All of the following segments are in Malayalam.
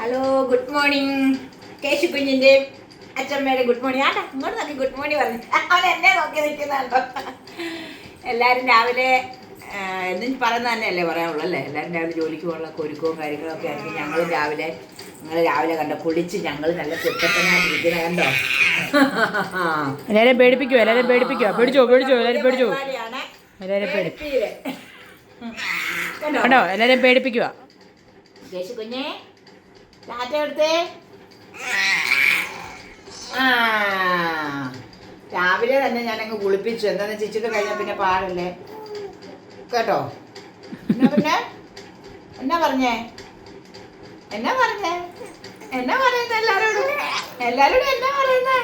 Hello, good morning. കേശു കുഞ്ഞിന്റെ അച്ഛമ്മയുടെ ഗുഡ് മോർണിംഗ്. ആട്ടാ ഇങ്ങോട്ട് നോക്കി ഗുഡ് മോർണിംഗ് പറഞ്ഞു. അവൻ എന്നെ നോക്കി നിൽക്കുന്നുണ്ടോ? എല്ലാവരും രാവിലെ എന്നും പറയുന്ന തന്നെയല്ലേ പറയാനുള്ളൂ അല്ലേ? എല്ലാവരും രാവിലെ ജോലിക്ക് പോകാനുള്ള ഒരുക്കവും കാര്യങ്ങളൊക്കെ ആയിരിക്കും. ഞങ്ങൾ രാവിലെ കണ്ടോ കുളിച്ച് ഞങ്ങൾ നല്ല ചെറുപ്പത്തനായിട്ടിരിക്കുന്ന കണ്ടോ. എല്ലാവരും പേടിപ്പിക്കുവോ? എല്ലാവരും പേടിപ്പിക്കുവോ? പേടിച്ചോ എല്ലാവരും പേടിച്ചോ? എല്ലാവരും കണ്ടോ, എല്ലാവരും പേടിപ്പിക്കുക. കേശു കുഞ്ഞേ ടാറ്റ എടുത്തേ. രാവിലെ തന്നെ ഞാനങ്ങ് കുളിപ്പിച്ചു. എന്താന്ന് ചിച്ചിട്ട് കഴിഞ്ഞാൽ പിന്നെ പാടല്ലേ കേട്ടോ. പിന്നെ എന്നാ പറഞ്ഞേ എല്ലാരോടും എന്നാ പറയുന്നേ?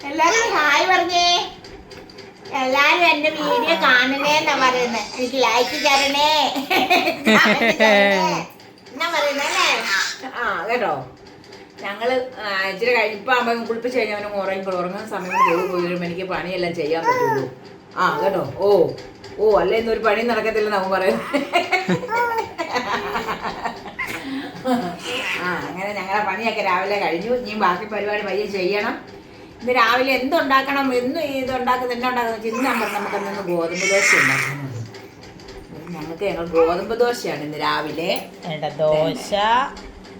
എല്ലാരോടും ഹായ് പറഞ്ഞേ. എല്ലാരും എന്റെ വീഡിയോ കാണണേന്നാ പറയുന്നേ. എനിക്ക് ലൈക്ക് തരണേ എന്നാ പറയുന്നല്ലേ? കേട്ടോ. ഞങ്ങള് ഇച്ചിരി ഇപ്പൊ ആകുമ്പോൾ കുളിപ്പിച്ച് കഴിഞ്ഞാൽ അവന് ഉറങ്ങുന്ന സമയം പോയി വരുമ്പോൾ എനിക്ക് പണിയെല്ലാം ചെയ്യാൻ പറ്റുള്ളൂ. കേട്ടോ. അല്ല ഇന്നൊരു പണി നടക്കത്തില്ല നമുക്ക് പറയുന്നത്. അങ്ങനെ ഞങ്ങളെ പണിയൊക്കെ രാവിലെ കഴിഞ്ഞു. ഇനി ബാക്കി പരിപാടി പയ്യെ ചെയ്യണം. ഇന്ന് രാവിലെ എന്തുണ്ടാക്കണം? എന്നും ഇതുണ്ടാക്കുന്നത് വെച്ചാൽ ഇന്ന് നമുക്കെന്ന് ഗോതമ്പ് ദോശ ഉണ്ടാക്കുന്നത്. ഞങ്ങൾ ഗോതമ്പ് ദോശയാണ് ഇന്ന് രാവിലെ. ദോശ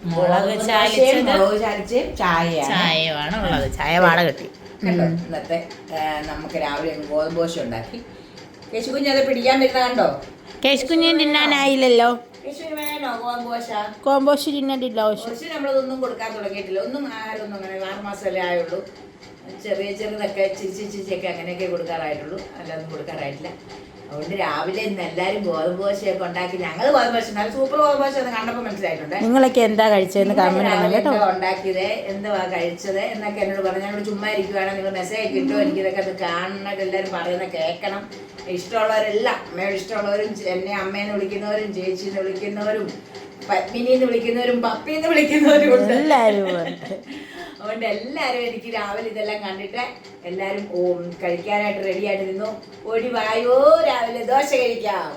മുളക് ചാലിച്ച് ചായയാണ് ഉള്ളത്. ചായ വാട കിട്ടി. ഇന്നത്തെ നമുക്ക് രാവിലെ ഗോതമ്പ് ദോശ ഉണ്ടാക്കി. കേശു കുഞ്ഞ് അത് പിടിക്കാൻ പറ്റുന്ന കണ്ടോ? കേശു കുഞ്ഞിന് തിന്നാനായില്ലല്ലോ. കേശുവിന് വേണോ ഗോതമ്പ് ദോശ? കോമ്പോശ തിന്നിട്ടില്ല. കേശുവിന് നമ്മളിതൊന്നും കൊടുക്കാൻ തുടങ്ങിയിട്ടില്ല. ആരൊന്നും അങ്ങനെ 6 മാസമല്ലേ ആയുള്ളൂ. ചെറുതൊക്കെ ചിരിച്ചൊക്കെ അങ്ങനെയൊക്കെ കൊടുക്കാറായിട്ടുള്ളൂ. അല്ലാതൊന്നും കൊടുക്കാറായിട്ടില്ല. അതുകൊണ്ട് രാവിലെ ഇന്ന് എല്ലാവരും ഗോതമ്പ് ദോശയൊക്കെ ഉണ്ടാക്കി. ഞങ്ങൾ ഗോതമ്പ് ദോശ നല്ല സൂപ്പർ ഗോതമ്പ് ദോശ എന്ന് കണ്ടപ്പോൾ മനസ്സിലായിട്ടുണ്ട്. നിങ്ങളൊക്കെ എന്താ കഴിച്ചതെന്ന് കമന്റ് കേട്ടോ. ഉണ്ടാക്കിയത് എന്തുവാ കഴിച്ചത് എന്നൊക്കെ എന്നോട് പറഞ്ഞു. ഞങ്ങൾ ചുമ്മാ ഇരിക്കുവാണെങ്കിൽ നിങ്ങൾ മെസ്സേജ് കിട്ടുമോ? എനിക്കിതൊക്കെ അത് കാണണം, എല്ലാവരും പറയുന്നത് കേൾക്കണം. ഇഷ്ടമുള്ളവരെല്ലാം അമ്മയോട് ഇഷ്ടമുള്ളവരും എന്നെ അമ്മേന്ന് വിളിക്കുന്നവരും ചേച്ചിന്ന് വിളിക്കുന്നവരും പത്മിനിന്ന് വിളിക്കുന്നവരും പപ്പിന്ന് വിളിക്കുന്നവരും ഉണ്ട്. അതുകൊണ്ട് എല്ലാവരും എനിക്ക് രാവിലെ ഇതെല്ലാം കണ്ടിട്ട് എല്ലാവരും കഴിക്കാനായിട്ട് റെഡിയായിട്ട് നിന്നു. ഓടി വായോ രാവിലെ ദോശ കഴിക്കാം.